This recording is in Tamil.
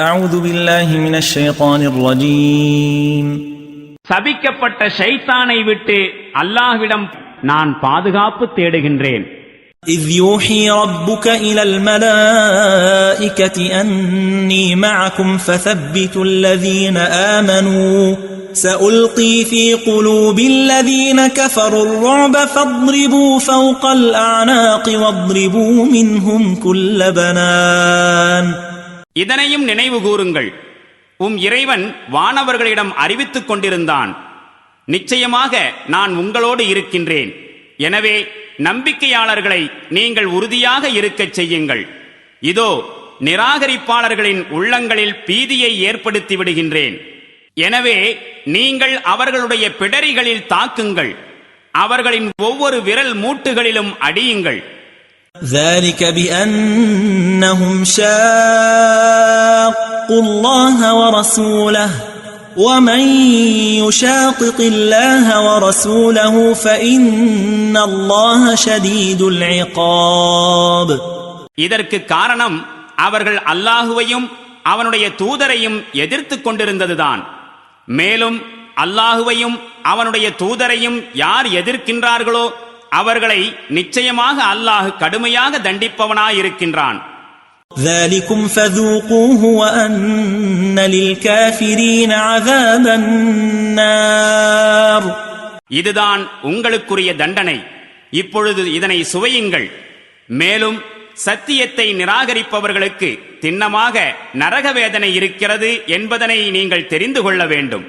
أعوذ بالله من الشيطان الرجيم. சபிக்கப்பட்ட ஷைத்தானை விட்டு அல்லாஹ்விடம் நான் பாதுகாப்பு தேடுகின்றேன். إذ يوحي ربك إلى الملائكة أني معكم فثبتوا الذين آمنوا سألقي في قلوب الذين كفروا الرعب فاضربوا فوق الأعناق واضربوا منهم كل بنان. இதனையும் நினைவு கூறுங்கள். இறைவன் வானவர்களிடம் அறிவித்துக் கொண்டிருந்தான், நிச்சயமாக நான் உங்களோடு இருக்கின்றேன். எனவே நம்பிக்கையாளர்களை நீங்கள் உறுதியாக இருக்கச் செய்யுங்கள். இதோ நிராகரிப்பாளர்களின் உள்ளங்களில் பீதியை ஏற்படுத்தி விடுகின்றேன். எனவே நீங்கள் அவர்களுடைய பிடரிகளில் தாக்குங்கள், அவர்களின் ஒவ்வொரு விரல் மூட்டுகளிலும் அடியுங்கள். ذلك بأنهم شاقوا الله ورسوله ومن يشاقق الله ورسوله فإن الله شديد العقاب. இதற்கு காரணம் அவர்கள் அல்லாஹுவையும் அவனுடைய தூதரையும் எதிர்த்துக் கொண்டிருந்ததுதான். மேலும் அல்லாஹுவையும் அவனுடைய தூதரையும் யார் எதிர்க்கின்றார்களோ அவர்களை நிச்சயமாக அல்லாஹ் கடுமையாக தண்டிப்பவனாயிருக்கின்றான். ذلكم فذوقوه وأن للكافرين عذاب النار. இதுதான் உங்களுக்குரிய தண்டனை. இப்பொழுது இதனை சுவையுங்கள். மேலும் சத்தியத்தை நிராகரிப்பவர்களுக்கு திண்ணமாக நரக வேதனை இருக்கிறது என்பதனை நீங்கள் தெரிந்து கொள்ள வேண்டும்.